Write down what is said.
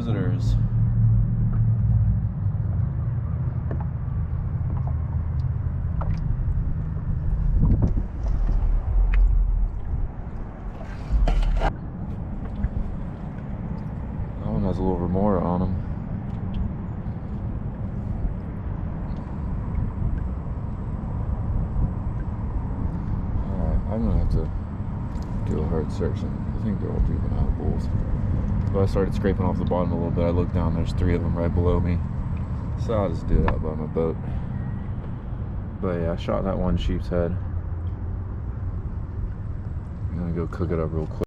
visitors. That one has a little remora on him. I'm gonna have to do a hard search. I think they're all juvenile bulls. But I started scraping off the bottom a little bit. I looked down, there's 3 of them right below me. So I'll just do it out by my boat. But yeah, I shot that one sheep's head. I'm gonna go cook it up real quick.